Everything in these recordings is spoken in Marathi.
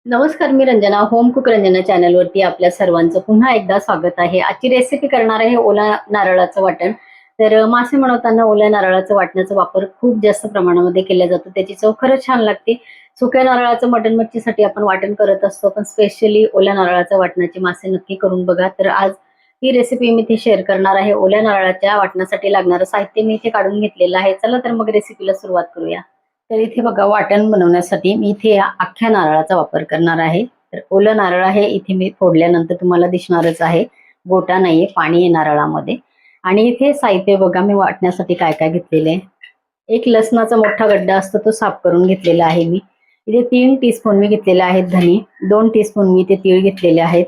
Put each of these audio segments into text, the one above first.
नमस्कार, मी रंजना. होम कुक रंजना चॅनलवरती आपल्या सर्वांचं पुन्हा एकदा स्वागत आहे. आजची रेसिपी करणार आहे ओला नारळाचं वाटण. मासे बनवताना ओल्या नारळाचं वाटणाचा वापर खूप जास्त प्रमाणामध्ये केला जातो. त्याची चव खरंच छान लागते. सुक्या नारळाचं मटण मच्छीसाठी आपण वाटण करत असतो, पण स्पेशली ओल्या नारळाच्या वाटणाचे मासे नक्की करून बघा. तर आज ही रेसिपी मी इथे शेअर करणार आहे. ओल्या नारळाच्या वाटणासाठी लागणारं साहित्य मी इथे काढून घेतलेलं आहे. चला तर मग रेसिपीला सुरुवात करूया. तर इथे बघा, वाटण बनवण्यासाठी मी इथे या अख्ख्या नारळाचा वापर करणार आहे. तर ओलं नारळ आहे, इथे मी फोडल्यानंतर तुम्हाला दिसणारच आहे. गोटा नाहीये, पाणी आहे नारळामध्ये. आणि इथे साहित्य बघा मी वाटण्यासाठी काय काय घेतलेले आहे. एक लसणाचा मोठा गड्डा असतो, तो साफ करून घेतलेला आहे मी. इथे 3 टीस्पून मी घेतलेले आहेत धने, 2 टीस्पून मी इथे तीळ घेतलेले आहेत,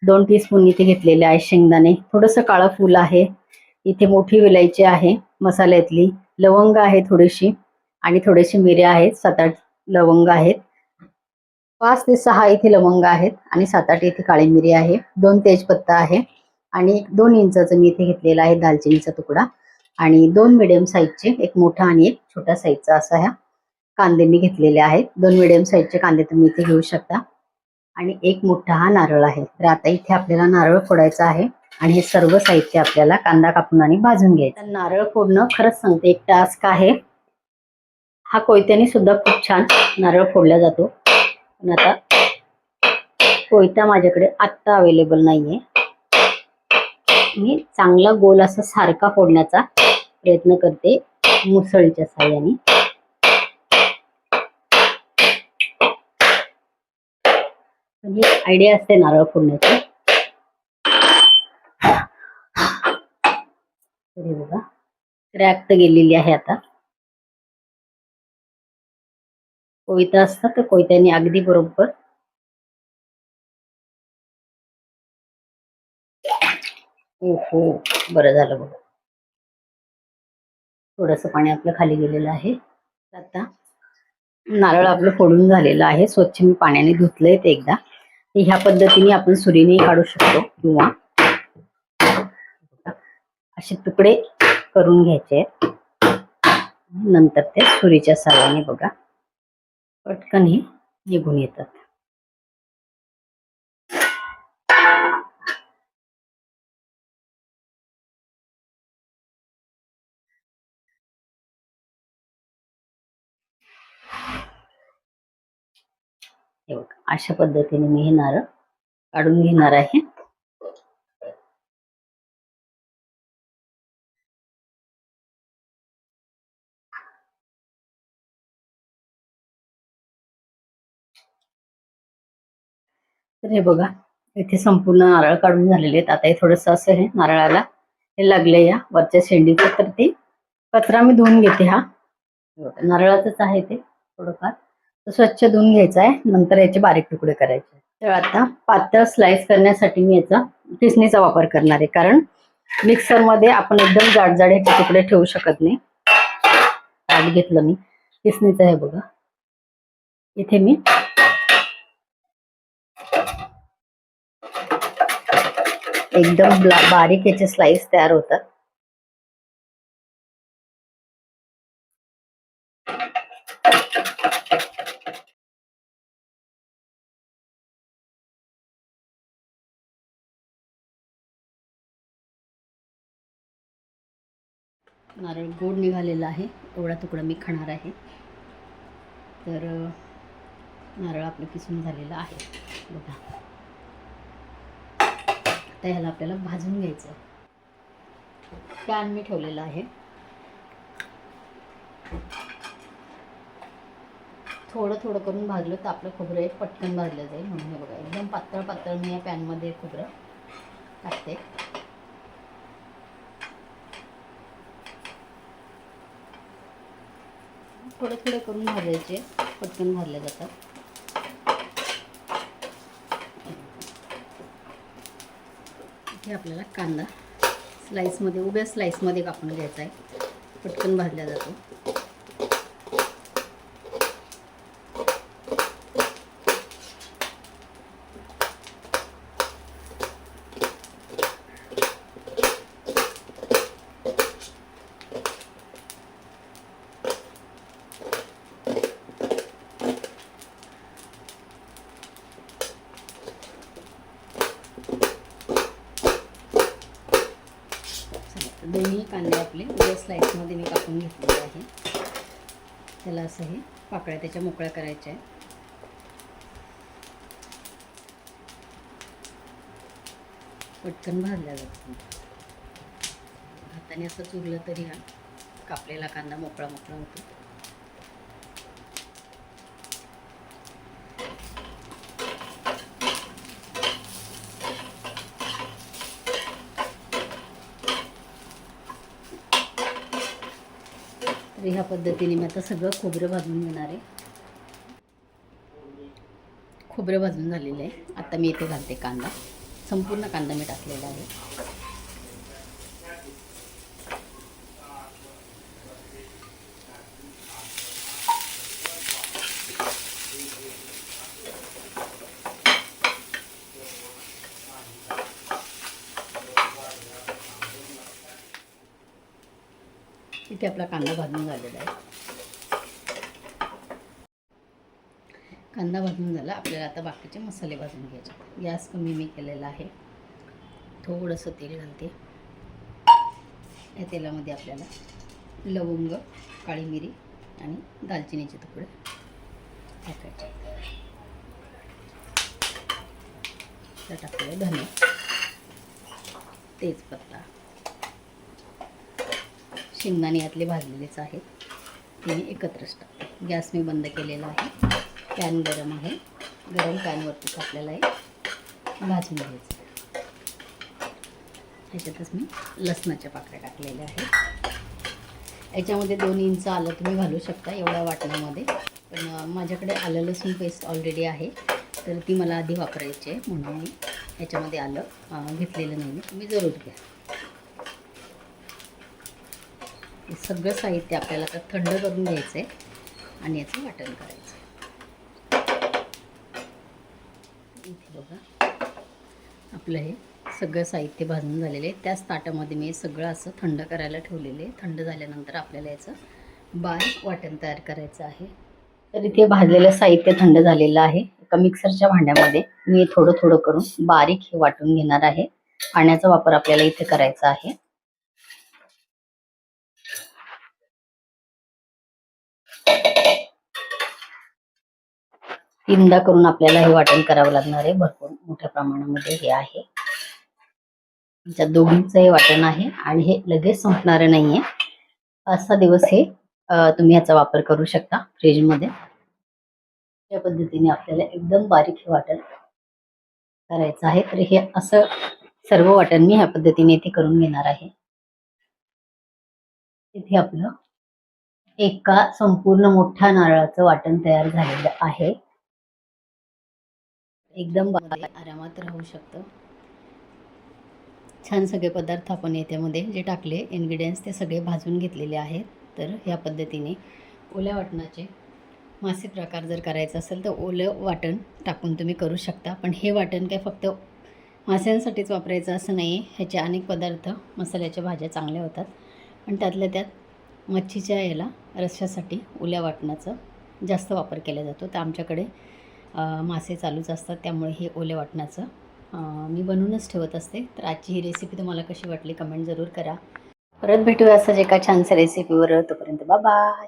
2 टीस्पून इथे घेतलेले आहे शेंगदाणे, थोडस काळं फूल आहे, इथे मोठी विलायची आहे मसाल्यातली, लवंग आहे थोडीशी, आणि थोडेसे मिरे आहेत, 7-8 लवंग आहेत, 5 ते 6 इथे लवंग आहेत, आणि 7-8 इथे काळी मिरी आहे, 2 तेजपत्ता आहे, आणि 2 इंचाचं मी इथे घेतलेला आहे दालचिनीचा तुकडा, आणि 2 मिडियम साईजचे, एक मोठा आणि एक छोटा साईजचा असा ह्या कांदे मी घेतलेले आहेत. 2 मिडियम साईजचे कांदे तुम्ही इथे घेऊ शकता, आणि एक मोठा हा नारळ आहे. तर आता इथे आपल्याला नारळ फोडायचा आहे, आणि हे सर्व साहित्य आपल्याला कांदा कापून आणि भाजून घ्यायचं. नारळ फोडणं खरंच सांगते एक टास्क आहे. हा कोयत्याने सुद्धा खूप छान नारळ फोडला जातो, पण आता कोयता माझ्याकडे आत्ता अवेलेबल नाहीये. मी चांगला गोल असा सारखा फोडण्याचा प्रयत्न करते मुसळीच्या साहाय्याने. म्हणजे आयडिया असते नारळ फोडण्याची. तरी बघा, क्रॅक तर गेलेली आहे. आता कोयता असता तर कोयत्याने अगदी बरोबर. हो, बरं झालं बघा, थोडस पाणी आपलं खाली गेलेलं आहे. आता नारळ आपलं फोडून झालेलं आहे, स्वच्छ मी पाण्याने धुतलंय ते एकदा. ह्या पद्धतीने आपण सुरीने काढू शकतो, किंवा असे तुकडे करून घ्यायचे, नंतर ते सुरीच्या साहाय्याने बघा पटकन हे निघून येतात. हे बघा, अशा पद्धतीने मी हे नारळ काढून घेणार आहे. तर हे बघा, इथे संपूर्ण नारळ काढून झालेले आहेत. आता हे थोडस असं हे नारळाला हे लागले या वरच्या शेंडीचं, तर ते कचरा मी धुवून घेते. हा नारळाचंच आहे ते थोडंफार, तर स्वच्छ धुवून घ्यायचं आहे, नंतर याचे बारीक तुकडे करायचे. तर आता पातळ स्लाइस करण्यासाठी मी याचा किसणीचा वापर करणार आहे, कारण मिक्सर मध्ये आपण एकदम जाडजाड ह्याचे तुकडे ठेवू शकत नाही. ताट घेतलं मी किसणीचं आहे बघा. इथे मी एकदम बारीक याचे स्लाइस तयार होतात. नारळ गोड निघालेला आहे, एवढा तुकडा मी खाणार आहे. तर नारळ आपलं किसून झालेलं आहे बघा. आता ह्याला आपल्याला भाजून घ्यायचं आहे. पॅन मी ठेवलेला आहे, थोडं थोडं करून भाजलं तर आपलं खोबरं एक पटकन भाजलं जाईल, म्हणून हे बघा एकदम पातळ पातळ मी या पॅनमध्ये खोबरं टाकते. थोडे थोडे करून भाजायचे, पटकन भाजले जातात. इथे आपल्याला कांदा स्लाइसमध्ये, उभ्या स्लाइसमध्ये कापून घ्यायचा आहे, पटकन भाजला जातो. दोन्ही कांदे आपले उभ्या स्लाइसमध्ये मी कापून घेतलेले आहे. त्याला असं हे पाकळ्या त्याच्या मोकळ्या करायच्या आहे. पटकन भाजल्या जातात. हाताने असं चुरलं तरी हा कापलेला कांदा मोकळा मोकळा होतो. तर ह्या पद्धतीने मी आता सगळं खोबरं भाजून घेणार आहे. खोबरं भाजून झालेलं आहे. आता मी इथे घालते कांदा. संपूर्ण कांदा मी टाकलेला आहे. इथे आपला कांदा भाजून झालेला आहे. कांदा भाजून झाला. आपल्याला आता बाकीचे मसाले भाजून घ्यायचे. गॅस कमी मी केलेला आहे. थोडंसं तेल घालते. या तेलामध्ये आपल्याला लवंग, काळी मिरी आणि दालचिनीचे तुकडे टाकायचे. तर टाकले धने, तेजपत्ता, शेंगदाणे यातले भाजलेलेच आहेत. ते मी एकत्रच टाकते. गॅस मी बंद केलेला आहे. पॅन गरम आहे. गरम पॅनवरतीच आपल्याला हे भाजून घ्यायचं. ह्याच्यातच मी लसणाच्या पाकळ्या टाकलेल्या आहेत. याच्यामध्ये 2 इंच आलं तुम्ही घालू शकता एवढ्या वाटण्यामध्ये. पण माझ्याकडे आलं लसूण पेस्ट ऑलरेडी आहे, तर ती मला आधी वापरायची आहे म्हणून मी ह्याच्यामध्ये आलं घेतलेलं नाही. तुम्ही जरूर घ्या. हे सगळं साहित्य आपल्याला आता थंड करून घ्यायचं आहे आणि याचं वाटण करायचं. इथे बघा आपलं हे सगळं साहित्य भाजून झालेलं आहे. त्याच ताटामध्ये मी सगळं असं थंड करायला ठेवलेलं आहे. थंड झाल्यानंतर आपल्याला याचं बारीक वाटण तयार करायचं आहे. तर इथे भाजलेलं साहित्य थंड झालेलं आहे. एका मिक्सरच्या भांड्यामध्ये मी थोडं थोडं करून बारीक हे वाटून घेणार आहे. पाण्याचा वापर आपल्याला इथे करायचा आहे. तीनदा करून आपल्याला हे वाटण करावं लागणार आहे. भरपूर मोठ्या प्रमाणामध्ये हे आहे. आमच्या दोघींचं हे वाटण आहे आणि हे लगेच संपणारं नाहीये. 5-6 दिवस हे तुम्ही याचा वापर करू शकता फ्रीजमध्ये. या पद्धतीने आपल्याला एकदम बारीक हे वाटण करायचं आहे. तर हे असं सर्व वाटण मी ह्या पद्धतीने इथे करून घेणार आहे. इथे आपलं एका संपूर्ण मोठ्या नारळाचं वाटण तयार झालेलं आहे. एकदम आरामात राहू शकतं. छान सगळे पदार्थ आपण याच्यामध्ये जे टाकले इन्ग्रेडियंट्स ते सगळे भाजून घेतलेले आहेत. तर ह्या पद्धतीने ओल्या वाटणाचे मासे प्रकार जर करायचं असेल तर ओलं वाटण टाकून तुम्ही करू शकता. पण हे वाटण काय फक्त माशांसाठीच वापरायचं असं नाही आहे. ह्याचे अनेक पदार्थ मसाल्याच्या भाज्या चांगल्या होतात. पण त्यातल्या त्यात मच्छीच्या याला रश्श्यासाठी ओल्या वाटणाचं जास्त वापर केला जातो. तर आमच्याकडे मासे चालूच असतात, त्यामुळे हे ओल्या वाटणाचं मी बनवूनच ठेवत असते. तर आजची ही रेसिपी तुम्हाला कशी वाटली कमेंट जरूर करा. परत भेटूया असंच एका छानशा रेसिपीवर. तोपर्यंत बाय बाय.